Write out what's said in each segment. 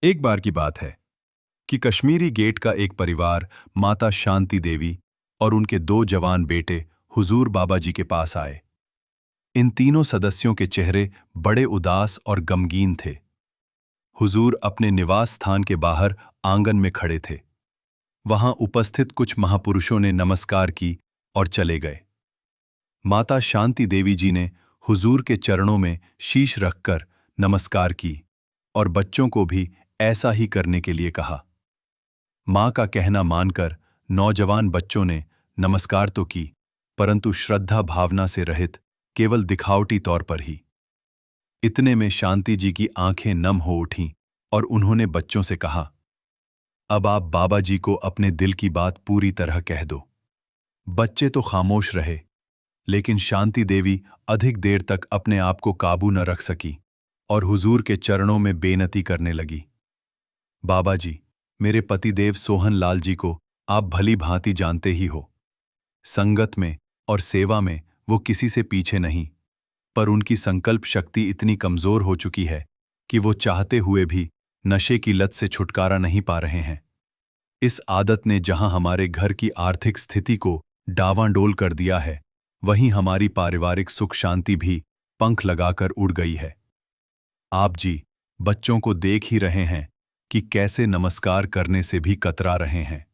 एक बार की बात है कि कश्मीरी गेट का एक परिवार माता शांति देवी और उनके दो जवान बेटे हुजूर बाबा जी के पास आए। इन तीनों सदस्यों के चेहरे बड़े उदास और गमगीन थे। हुजूर अपने निवास स्थान के बाहर आंगन में खड़े थे। वहां उपस्थित कुछ महापुरुषों ने नमस्कार की और चले गए। माता शांति देवी जी ने हुजूर के चरणों में शीश रखकर नमस्कार की और बच्चों को भी ऐसा ही करने के लिए कहा। मां का कहना मानकर नौजवान बच्चों ने नमस्कार तो की, परंतु श्रद्धा भावना से रहित केवल दिखावटी तौर पर ही। इतने में शांति जी की आंखें नम हो उठीं और उन्होंने बच्चों से कहा, अब आप बाबा जी को अपने दिल की बात पूरी तरह कह दो। बच्चे तो खामोश रहे, लेकिन शांति देवी अधिक देर तक अपने आप को काबू न रख सकी और हुजूर के चरणों में बेनती करने लगी। बाबा जी, मेरे पतिदेव सोहन लाल जी को आप भली भांति जानते ही हो। संगत में और सेवा में वो किसी से पीछे नहीं, पर उनकी संकल्प शक्ति इतनी कमजोर हो चुकी है कि वो चाहते हुए भी नशे की लत से छुटकारा नहीं पा रहे हैं। इस आदत ने जहां हमारे घर की आर्थिक स्थिति को डावांडोल कर दिया है, वहीं हमारी पारिवारिक सुख शांति भी पंख लगाकर उड़ गई है। आप जी बच्चों को देख ही रहे हैं कि कैसे नमस्कार करने से भी कतरा रहे हैं।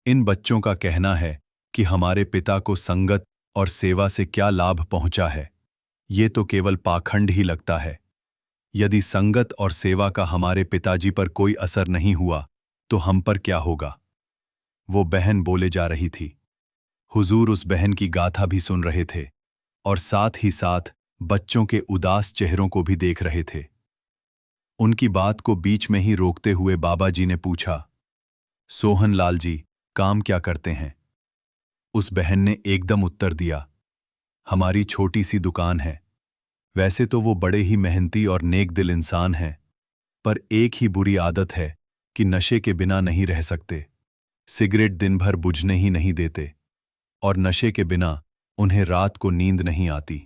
इन बच्चों का कहना है कि हमारे पिता को संगत और सेवा से क्या लाभ पहुंचा है, ये तो केवल पाखंड ही लगता है। यदि संगत और सेवा का हमारे पिताजी पर कोई असर नहीं हुआ तो हम पर क्या होगा? वो बहन बोले जा रही थी। हुजूर उस बहन की गाथा भी सुन रहे थे और साथ ही साथ बच्चों के उदास चेहरों को भी देख रहे थे। उनकी बात को बीच में ही रोकते हुए बाबा जी ने पूछा, सोहन लाल जी काम क्या करते हैं? उस बहन ने एकदम उत्तर दिया, हमारी छोटी सी दुकान है। वैसे तो वो बड़े ही मेहनती और नेक दिल इंसान हैं, पर एक ही बुरी आदत है कि नशे के बिना नहीं रह सकते। सिगरेट दिन भर बुझने ही नहीं देते और नशे के बिना उन्हें रात को नींद नहीं आती।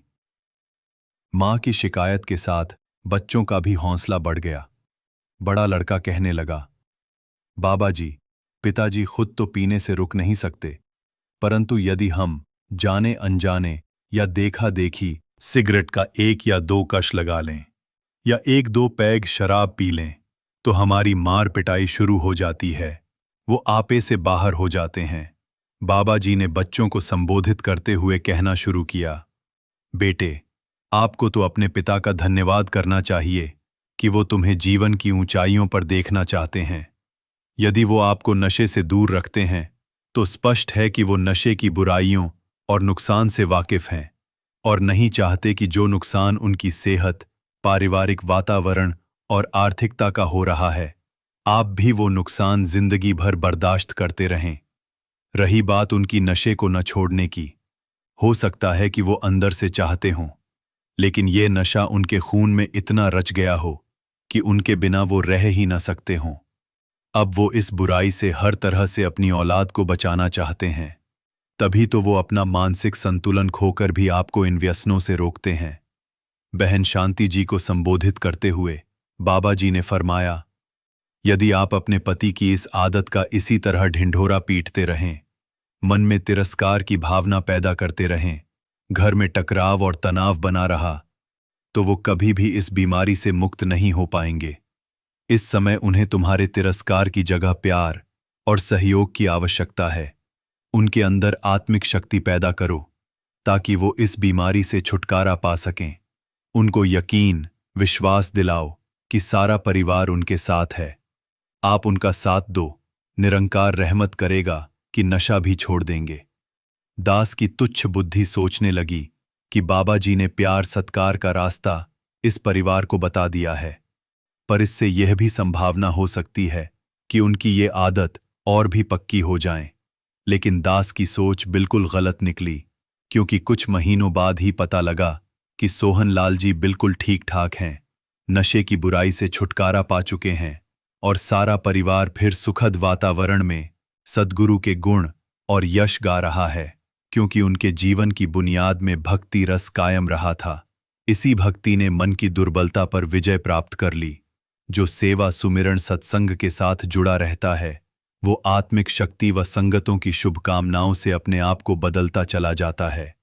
मां की शिकायत के साथ बच्चों का भी हौसला बढ़ गया। बड़ा लड़का कहने लगा, बाबा जी, पिताजी खुद तो पीने से रुक नहीं सकते, परंतु यदि हम जाने अनजाने या देखा देखी सिगरेट का एक या दो कश लगा लें या एक दो पैग शराब पी लें तो हमारी मार पिटाई शुरू हो जाती है। वो आपे से बाहर हो जाते हैं। बाबा जी ने बच्चों को संबोधित करते हुए कहना शुरू किया, बेटे, आपको तो अपने पिता का धन्यवाद करना चाहिए कि वो तुम्हें जीवन की ऊंचाइयों पर देखना चाहते हैं। यदि वो आपको नशे से दूर रखते हैं तो स्पष्ट है कि वो नशे की बुराइयों और नुकसान से वाकिफ हैं और नहीं चाहते कि जो नुकसान उनकी सेहत, पारिवारिक वातावरण और आर्थिकता का हो रहा है, आप भी वो नुकसान जिंदगी भर बर्दाश्त करते रहें। रही बात उनकी नशे को न छोड़ने की, हो सकता है कि वो अंदर से चाहते हों, लेकिन ये नशा उनके खून में इतना रच गया हो कि उनके बिना वो रह ही न सकते हों। अब वो इस बुराई से हर तरह से अपनी औलाद को बचाना चाहते हैं, तभी तो वो अपना मानसिक संतुलन खोकर भी आपको इन व्यसनों से रोकते हैं। बहन शांति जी को संबोधित करते हुए बाबा जी ने फरमाया, यदि आप अपने पति की इस आदत का इसी तरह ढिंढोरा पीटते रहें, मन में तिरस्कार की भावना पैदा करते रहें, घर में टकराव और तनाव बना रहा, तो वो कभी भी इस बीमारी से मुक्त नहीं हो पाएंगे। इस समय उन्हें तुम्हारे तिरस्कार की जगह प्यार और सहयोग की आवश्यकता है। उनके अंदर आत्मिक शक्ति पैदा करो ताकि वो इस बीमारी से छुटकारा पा सकें। उनको यकीन, विश्वास दिलाओ कि सारा परिवार उनके साथ है। आप उनका साथ दो, निरंकार रहमत करेगा कि नशा भी छोड़ देंगे। दास की तुच्छ बुद्धि सोचने लगी कि बाबा जी ने प्यार सत्कार का रास्ता इस परिवार को बता दिया है, पर इससे यह भी संभावना हो सकती है कि उनकी ये आदत और भी पक्की हो जाए। लेकिन दास की सोच बिल्कुल गलत निकली, क्योंकि कुछ महीनों बाद ही पता लगा कि सोहन लाल जी बिल्कुल ठीक ठाक हैं, नशे की बुराई से छुटकारा पा चुके हैं और सारा परिवार फिर सुखद वातावरण में सद्गुरु के गुण और यश गा रहा है, क्योंकि उनके जीवन की बुनियाद में भक्ति रस कायम रहा था। इसी भक्ति ने मन की दुर्बलता पर विजय प्राप्त कर ली। जो सेवा सुमिरण सत्संग के साथ जुड़ा रहता है, वो आत्मिक शक्ति व संगतों की शुभकामनाओं से अपने आप को बदलता चला जाता है।